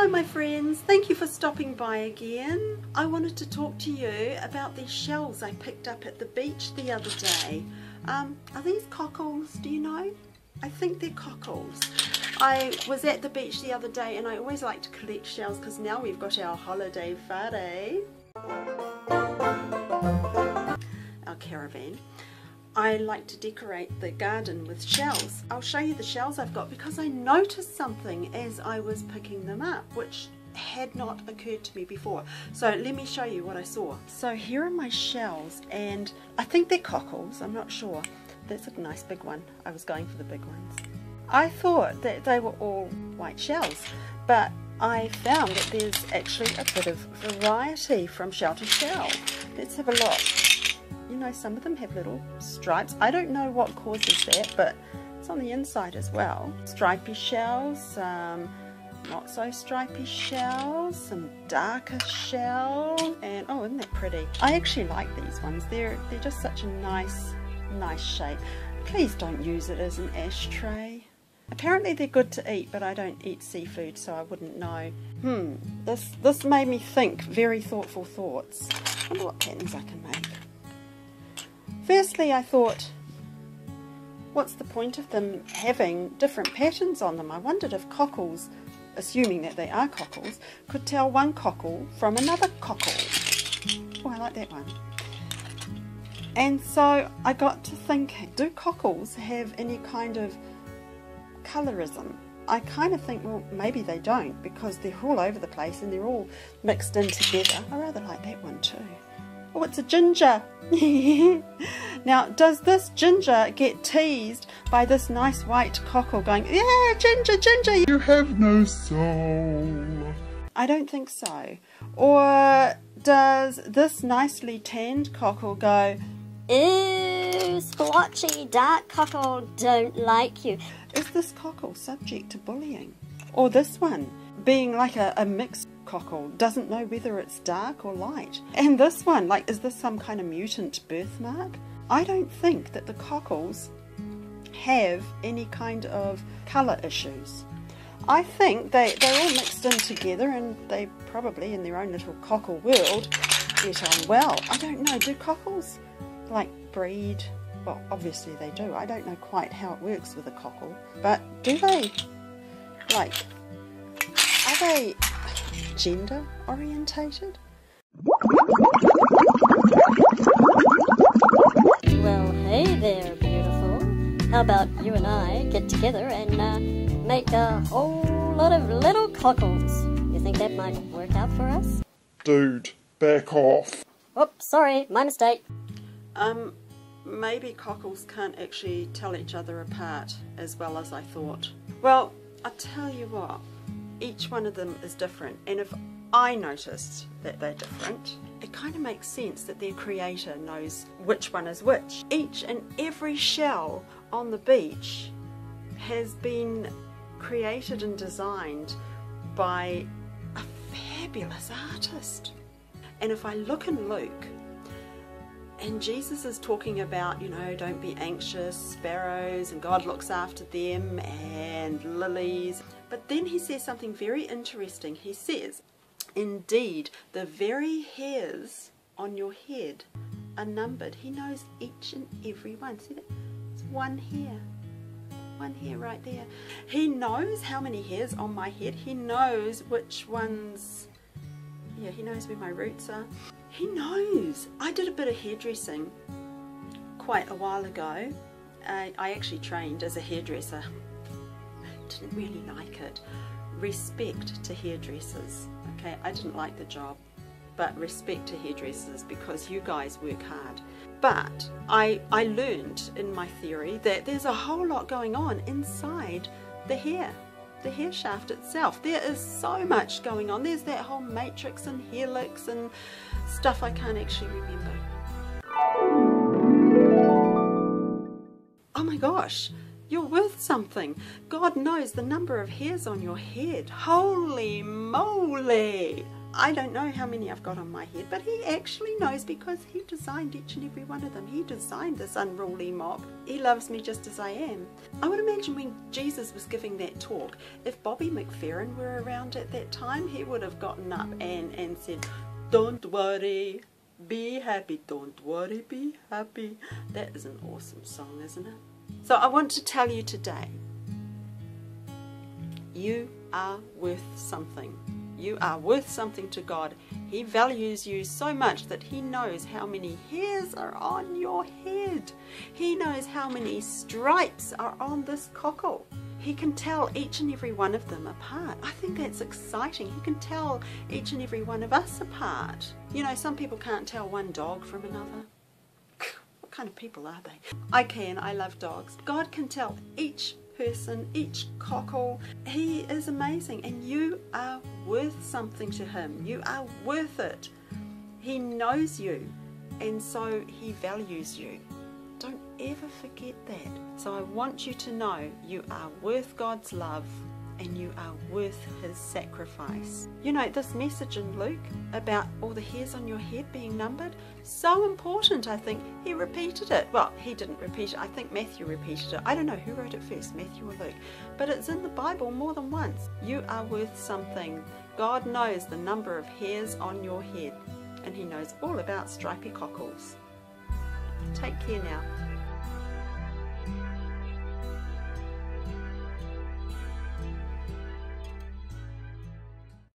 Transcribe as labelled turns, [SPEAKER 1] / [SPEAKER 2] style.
[SPEAKER 1] my friends, thank you for stopping by again. I wanted to talk to you about these shells I picked up at the beach the other day. Are these cockles, do you know? I think they're cockles. I was at the beach the other day and I always like to collect shells because now we've got our holiday whare, our caravan. I like to decorate the garden with shells. I'll show you the shells I've got because I noticed something as I was picking them up which had not occurred to me before. So let me show you what I saw. So here are my shells and I think they're cockles, I'm not sure. That's a nice big one. I was going for the big ones. I thought that they were all white shells, but I found that there's actually a bit of variety from shell to shell. Let's have a look. You know, some of them have little stripes. I don't know what causes that, but it's on the inside as well. Stripey shells, not so stripy shells, some darker shells, and oh, isn't that pretty? I actually like these ones. They're just such a nice shape. Please don't use it as an ashtray. Apparently they're good to eat, but I don't eat seafood, so I wouldn't know. This made me think very thoughtful thoughts. I wonder what patterns I can make. Firstly, I thought, what's the point of them having different patterns on them? I wondered if cockles, assuming that they are cockles, could tell one cockle from another cockle. Oh, I like that one. And so I got to thinking, do cockles have any kind of colorism? I kind of think, well, maybe they don't because they're all over the place and they're all mixed in together. I rather like that one too. Oh, it's a ginger. Now, does this ginger get teased by this nice white cockle going, yeah, ginger, ginger, you have no soul? I don't think so. Or does this nicely tanned cockle go,
[SPEAKER 2] ew, splotchy, dark cockle, don't like you?
[SPEAKER 1] Is this cockle subject to bullying? Or this one, being like a mixed cockle, doesn't know whether it's dark or light? And this one, like, is this some kind of mutant birthmark? I don't think that the cockles have any kind of colour issues. I think they're all mixed in together and they probably, in their own little cockle world, get on well. I don't know, do cockles like breed? Well, obviously they do. I don't know quite how it works with a cockle, but do they, like, are they gender orientated?
[SPEAKER 2] Well, hey there, beautiful. How about you and I get together and make a whole lot of little cockles? You think that might work out for us?
[SPEAKER 3] Dude, back off.
[SPEAKER 2] Oops, sorry, my mistake.
[SPEAKER 1] Maybe cockles can't actually tell each other apart as well as I thought. Well, I tell you what, each one of them is different, and if I noticed that they're different, it kind of makes sense that their creator knows which one is which. Each and every shell on the beach has been created and designed by a fabulous artist. And if I look in Luke, and Jesus is talking about, you know, don't be anxious, sparrows, and God looks after them, and lilies. But then he says something very interesting. He says, indeed, the very hairs on your head are numbered. He knows each and every one. See that? It's one hair. One hair right there. He knows how many hairs on my head. He knows which ones, yeah, he knows where my roots are. He knows. I did a bit of hairdressing quite a while ago. I actually trained as a hairdresser. Didn't really like it. Respect to hairdressers. Okay, I didn't like the job, but respect to hairdressers because you guys work hard. But I learned in my theory that there's a whole lot going on inside the hair. The hair shaft itself. There is so much going on. There's that whole matrix and helix and stuff I can't actually remember. Oh my gosh, you're worth something. God knows the number of hairs on your head. Holy moly! I don't know how many I've got on my head, but he actually knows because he designed each and every one of them. He designed this unruly mop. He loves me just as I am. I would imagine when Jesus was giving that talk, if Bobby McFerrin were around at that time, he would have gotten up and said, "Don't worry, be happy, don't worry, be happy." That is an awesome song, isn't it? So I want to tell you today, you are worth something. You are worth something to God. He values you so much that He knows how many hairs are on your head. He knows how many stripes are on this cockle. He can tell each and every one of them apart. I think that's exciting. He can tell each and every one of us apart. You know, some people can't tell one dog from another. What kind of people are they? I can. I love dogs. God can tell each person, each cockle. He is amazing, and you are worth something to Him. You are worth it. He knows you, and so He values you. Don't ever forget that. So I want you to know you are worth God's love, and you are worth His sacrifice. You know, this message in Luke about all the hairs on your head being numbered, so important. I think He repeated it. Well, He didn't repeat it. I think Matthew repeated it. I don't know who wrote it first, Matthew or Luke. But it's in the Bible more than once. You are worth something. God knows the number of hairs on your head, and He knows all about stripy cockles. Take care now.